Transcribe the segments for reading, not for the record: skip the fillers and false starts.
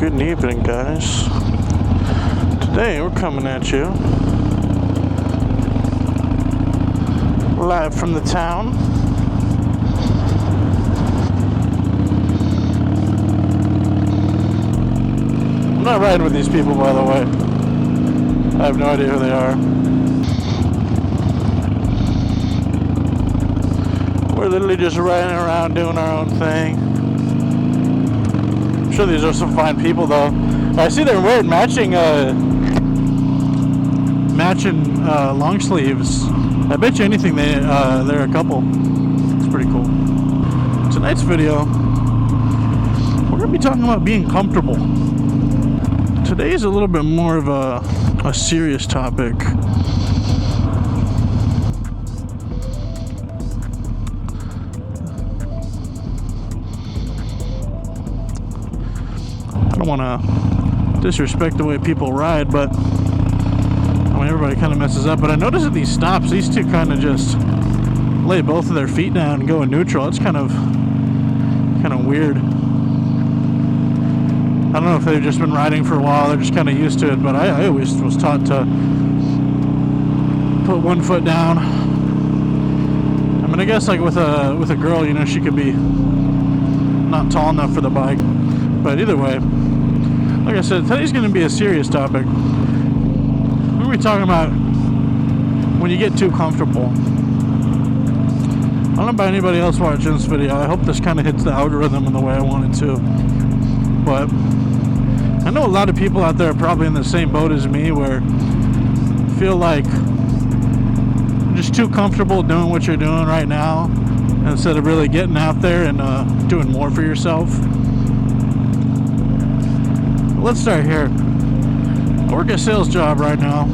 Good evening, guys. Today we're coming at you live from the town. I'm not riding with these people, by the way. I have no idea who they are. We're literally just riding around doing our own thing. I'm sure these are some fine people, though. I see they're wearing matching long sleeves. I bet you anything they're a couple. It's pretty cool. Tonight's video, we're gonna be talking about being comfortable. Today's a little bit more of a serious topic. I don't want to disrespect the way people ride, but I mean, everybody kind of messes up. But I noticed at these stops, these two kind of just lay both of their feet down and go in neutral. It's kind of weird. I don't know if they've just been riding for a while, they're just kind of used to it, but I always was taught to put one foot down. I mean, I guess like with a girl, you know, she could be not tall enough for the bike. But either way, like I said, today's going to be a serious topic. We're going to be talking about when you get too comfortable. I don't know about anybody else watching this video. I hope this kind of hits the algorithm in the way I want it to. But I know a lot of people out there are probably in the same boat as me, where feel like you're just too comfortable doing what you're doing right now instead of really getting out there and doing more for yourself. Let's start here. I work a sales job right now.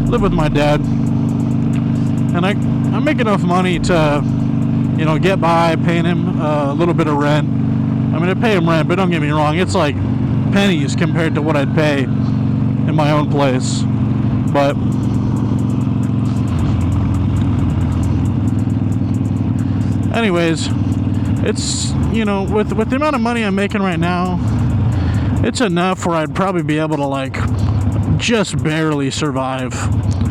Live with my dad, and I make enough money to, you know, get by paying him a little bit of rent. I mean, I pay him rent, but don't get me wrong, it's like pennies compared to what I'd pay in my own place. But anyways, it's, you know, with the amount of money I'm making right now, it's enough where I'd probably be able to like just barely survive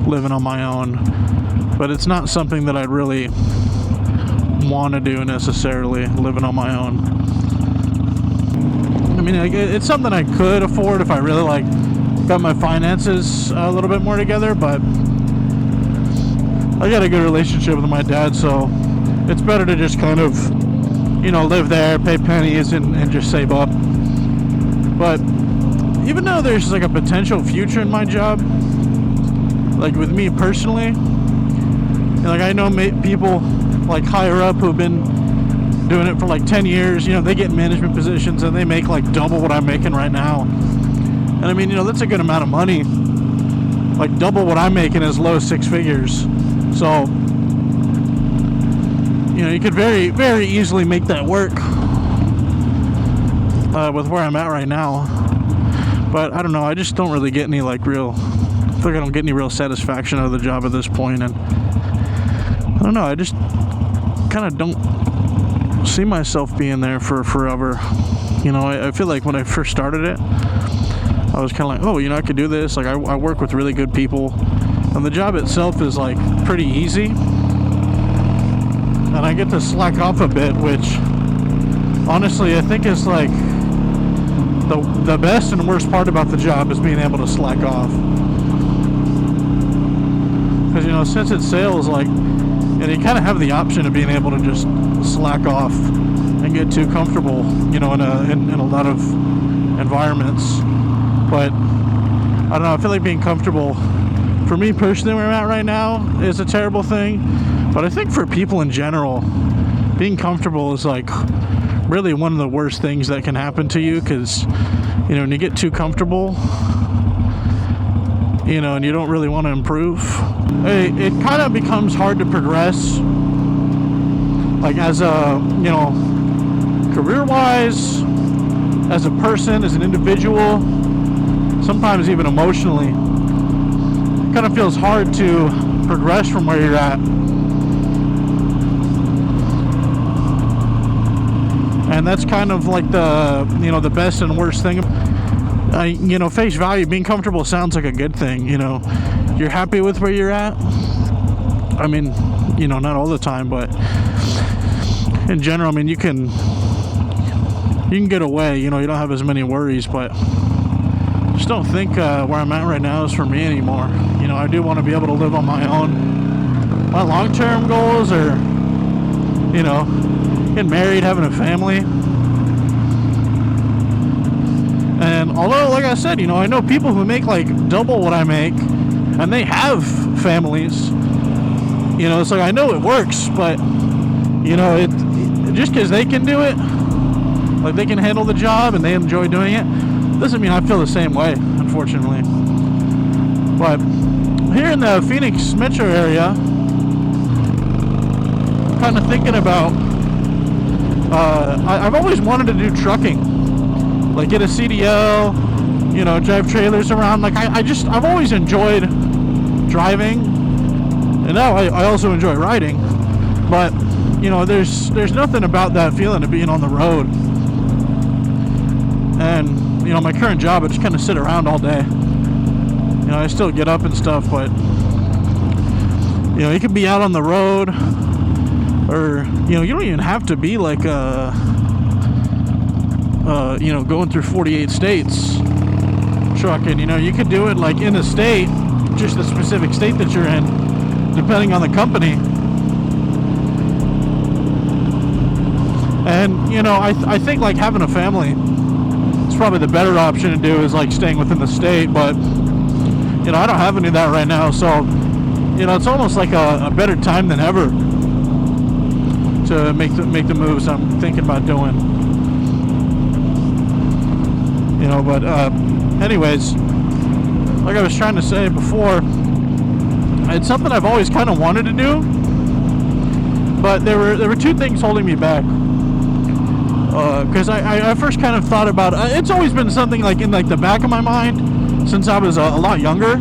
living on my own. But it's not something that I'd really want to do necessarily, living on my own. I mean, it's something I could afford if I really like got my finances a little bit more together, but I got a good relationship with my dad, so it's better to just kind of, you know, live there, pay pennies, and just save up. But even though there's like a potential future in my job, like with me personally, like I know people like higher up who've been doing it for like 10 years, you know, they get management positions and they make like double what I'm making right now. And I mean, you know, that's a good amount of money. Like double what I'm making is low six figures. So, you know, you could very, very easily make that work with where I'm at right now. But I don't know, I just don't really get any like real, I feel like I don't get any real satisfaction out of the job at this point. And I don't know, I just kind of don't see myself being there for forever. You know, I feel like when I first started it, I was kind of like, oh, you know, I could do this. Like I work with really good people, and the job itself is like pretty easy, and I get to slack off a bit, which honestly I think is like the best and worst part about the job is being able to slack off. Because, you know, since it's sales, like, and you kind of have the option of being able to just slack off and get too comfortable, you know, in a lot of environments. But I don't know, I feel like being comfortable, for me personally where I'm at right now, is a terrible thing. But I think for people in general, being comfortable is like really one of the worst things that can happen to you, because, you know, when you get too comfortable, you know, and you don't really want to improve, it kind of becomes hard to progress, like as a, you know, career-wise, as a person, as an individual, sometimes even emotionally. It kind of feels hard to progress from where you're at. and that's kind of like the, you know, the best and worst thing. You know, face value, being comfortable sounds like a good thing. You know, you're happy with where you're at. I mean, you know, not all the time, but in general, I mean, you can get away. You know, you don't have as many worries, but just don't think where I'm at right now is for me anymore. You know, I do want to be able to live on my own. My long-term goals are, you know, getting married, having a family. And although, like I said, you know, I know people who make like double what I make, and they have families. You know, it's like, I know it works, but, you know, it just because they can do it, like they can handle the job and they enjoy doing it, doesn't mean I feel the same way, unfortunately. But here in the Phoenix metro area, I'm kind of thinking about, I've always wanted to do trucking, like get a CDL, you know, drive trailers around. Like I've always enjoyed driving, and now I also enjoy riding. But you know, there's nothing about that feeling of being on the road. And you know, my current job, I just kind of sit around all day. You know, I still get up and stuff, but you know, you can be out on the road, or you know, you don't even have to be like you know, going through 48 states trucking. You know, you could do it like in a state, just the specific state that you're in, depending on the company. And you know, I think like having a family, it's probably the better option to do, is like staying within the state. But you know, I don't have any of that right now, so you know, it's almost like a better time than ever to make the moves I'm thinking about doing. You know, but anyways, like I was trying to say before, it's something I've always kind of wanted to do, but there were two things holding me back. Because I first kind of thought about it's always been something like in like the back of my mind since I was a lot younger,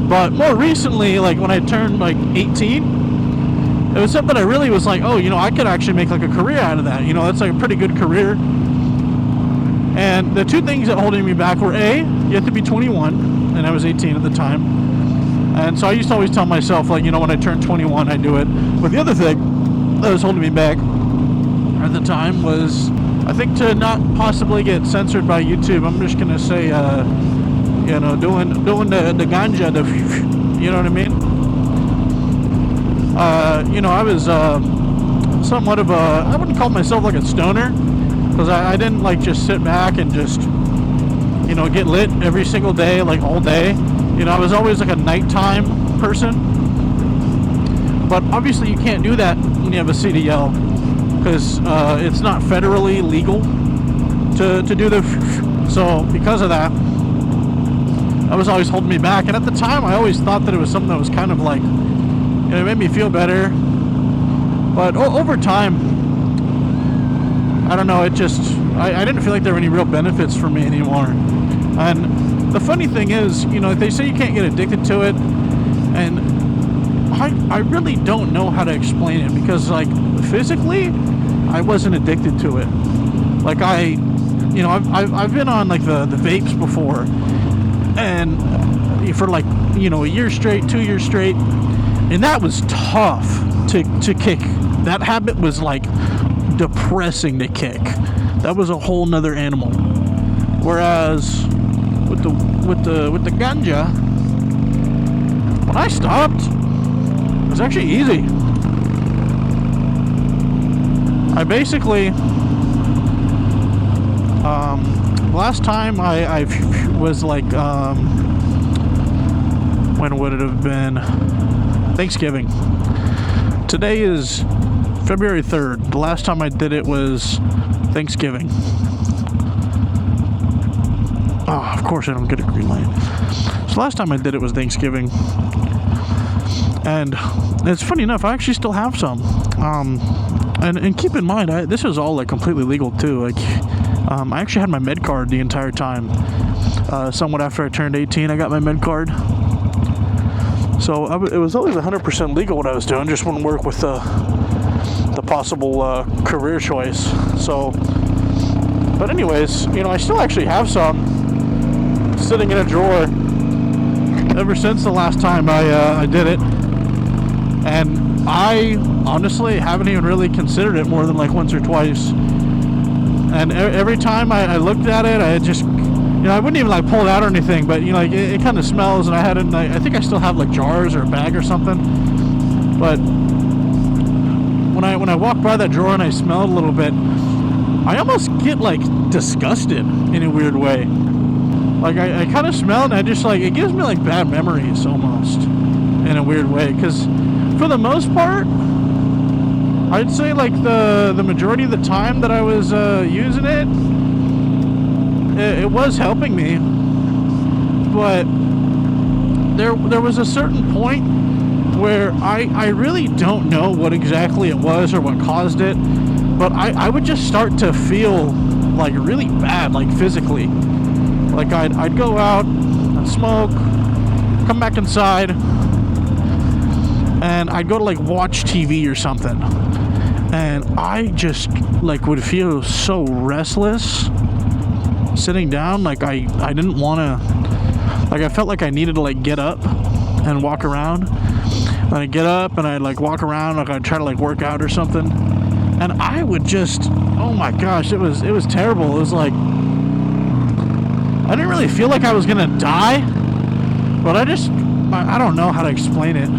but more recently, like when I turned like 18, it was something I really was like, oh, you know, I could actually make like a career out of that. You know, that's like a pretty good career. And the two things that holding me back were, A, you have to be 21, and I was 18 at the time. And so I used to always tell myself, like, you know, when I turn 21, I do it. But the other thing that was holding me back at the time was, I think, to not possibly get censored by YouTube. I'm just gonna say, you know, doing the ganja, you know what I mean? You know, I was somewhat of I wouldn't call myself like a stoner, because I didn't like just sit back and just, you know, get lit every single day, like all day. You know, I was always like a nighttime person. But obviously you can't do that when you have a CDL, because it's not federally legal to do the. So because of that, that was always holding me back. And at the time, I always thought that it was something that was kind of like, you know, it made me feel better. But over time, I don't know, it just, I didn't feel like there were any real benefits for me anymore. And the funny thing is, you know, they say you can't get addicted to it, and I really don't know how to explain it, because like physically I wasn't addicted to it. Like you know, I've been on like the vapes before, and for like, you know, a year straight, 2 years straight, and that was tough to kick. That habit was like depressing to kick. That was a whole nother animal. Whereas with the ganja, when I stopped, it was actually easy. I basically last time I was like when would it have been? Thanksgiving. Today is February 3rd. The last time I did it was Thanksgiving. Oh, of course I don't get a green light. So last time I did it was Thanksgiving. And it's funny enough, I actually still have some. And keep in mind, this is all like completely legal too. Like, I actually had my med card the entire time. Somewhat after I turned 18, I got my med card. So it was always 100% legal what I was doing. Just wouldn't work with the possible career choice. So But anyways, you know, I still actually have some sitting in a drawer ever since the last time I did it. And I honestly haven't even really considered it more than like once or twice. And every time I looked at it, I just, you know, I wouldn't even like pull it out or anything, but you know, like it kind of smells, and I had it in, like, I think I still have like jars or a bag or something. But when I walk by that drawer and I smell it a little bit, I almost get like disgusted in a weird way. Like I kind of smell it, and I just like, it gives me like bad memories almost in a weird way, because for the most part, I'd say like the majority of the time that I was using it was helping me. But there was a certain point where I really don't know what exactly it was or what caused it, but I would just start to feel like really bad, like physically. Like I'd go out, I'd smoke, come back inside, and I'd go to like watch TV or something, and I just like would feel so restless sitting down. Like I didn't want to, like I felt like I needed to like get up and walk around. And I'd get up and I'd like walk around, like I'd try to like work out or something, and I would just, oh my gosh, it was terrible. It was like, I didn't really feel like I was gonna die, but I don't know how to explain it.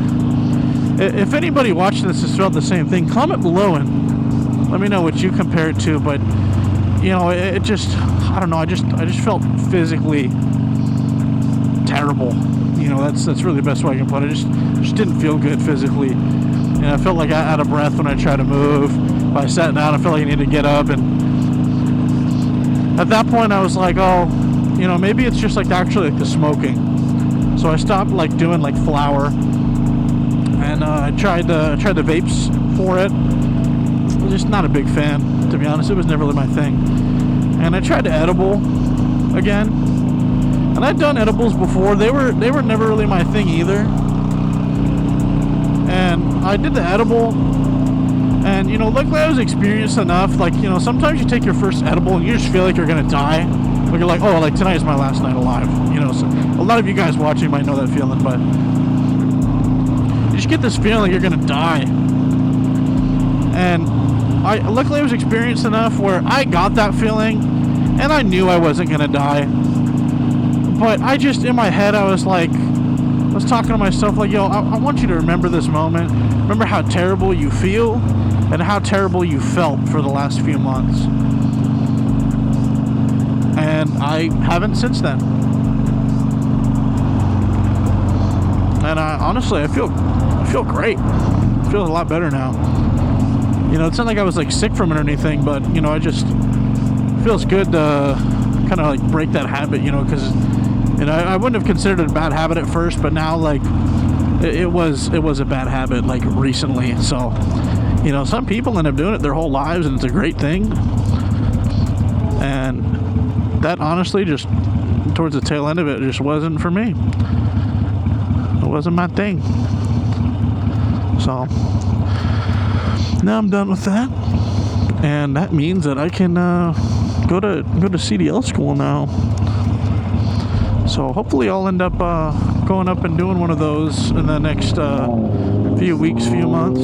If anybody watching this has felt the same thing, comment below and let me know what you compare it to. But you know, it just, I don't know, I just felt physically terrible. You know, that's really the best way I can put it. I just didn't feel good physically. And I felt like out of breath when I tried to move. If I sat down, I felt like I needed to get up. And at that point, I was like, oh, you know, maybe it's just like actually like the smoking. So I stopped like doing like flour, and I tried the vapes for it. I was just not a big fan, to be honest. It was never really my thing. And I tried the edible again, and I'd done edibles before. They were never really my thing either. And I did the edible, and you know, luckily I was experienced enough. Like, you know, sometimes you take your first edible and you just feel like you're gonna die. Like you're like, oh, like tonight is my last night alive. You know, so a lot of you guys watching might know that feeling, but you just get this feeling like you're gonna die. And luckily I was experienced enough where I got that feeling, and I knew I wasn't gonna die. But I just, in my head, I was talking to myself like, yo, I want you to remember this moment. Remember how terrible you feel and how terrible you felt for the last few months. And I haven't since then. And honestly, I feel great. I feel a lot better now. You know, it's not like I was like sick from it or anything, but you know, it feels good to kind of like break that habit, you know, because you know, I wouldn't have considered it a bad habit at first, but now like it was a bad habit like recently. So, you know, some people end up doing it their whole lives, and it's a great thing. And that honestly, just towards the tail end of it, just wasn't for me. It wasn't my thing. So now I'm done with that, and that means that I can go to CDL school now. So hopefully I'll end up going up and doing one of those in the next few weeks, few months.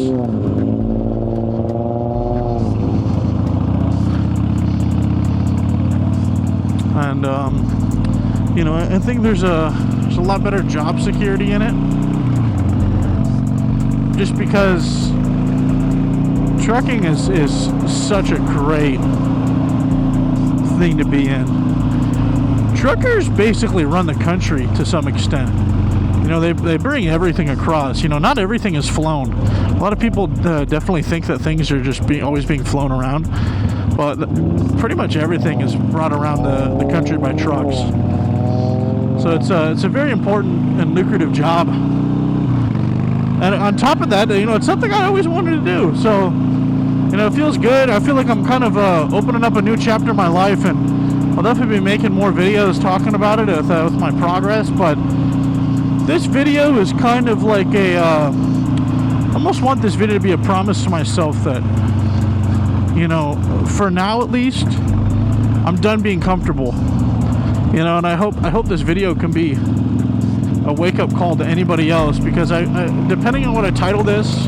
And you know, I think there's a lot better job security in it, just because trucking is such a great thing to be in. Truckers basically run the country to some extent. You know, they bring everything across. You know, not everything is flown. A lot of people definitely think that things are just always being flown around, but pretty much everything is brought around the country by trucks. So it's a very important and lucrative job. And on top of that, you know, it's something I always wanted to do. So, you know, it feels good. I feel like I'm kind of opening up a new chapter in my life, and I'll definitely be making more videos talking about it with my progress. But this video is kind of like I almost want this video to be a promise to myself that, you know, for now at least, I'm done being comfortable. You know, and I hope this video can be a wake-up call to anybody else, because I depending on what I title this,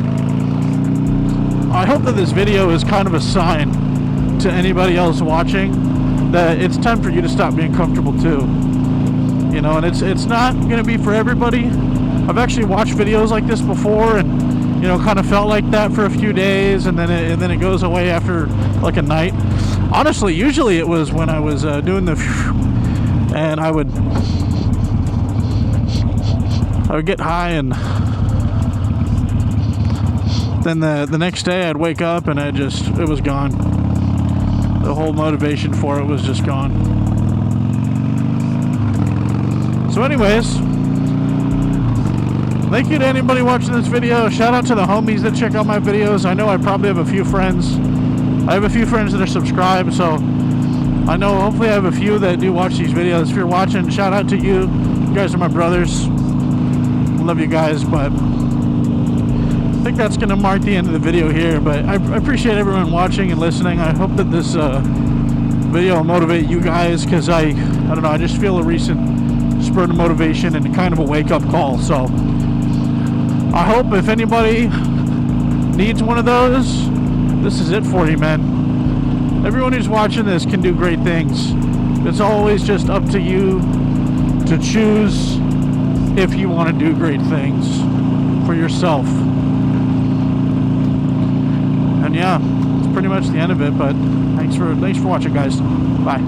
I hope that this video is kind of a sign to anybody else watching that it's time for you to stop being comfortable too. You know, and it's not going to be for everybody. I've actually watched videos like this before, and you know, kind of felt like that for a few days, and then it goes away after like a night. Honestly, usually it was when I was doing the and I would get high, and then the next day I'd wake up and it was gone. The whole motivation for it was just gone. So anyways, thank you to anybody watching this video. Shout out to the homies that check out my videos. I know I probably have a few friends. I have a few friends that are subscribed, so I know hopefully I have a few that do watch these videos. If you're watching, shout out to you. You guys are my brothers. Love you guys, but I think that's going to mark the end of the video here. But I appreciate everyone watching and listening. I hope that this video will motivate you guys, because I don't know, I just feel a recent spurt of motivation and kind of a wake-up call. So I hope if anybody needs one of those, this is it for you, man. Everyone who's watching this can do great things. It's always just up to you to choose if you want to do great things for yourself. And yeah, it's pretty much the end of it, but thanks for watching, guys. Bye.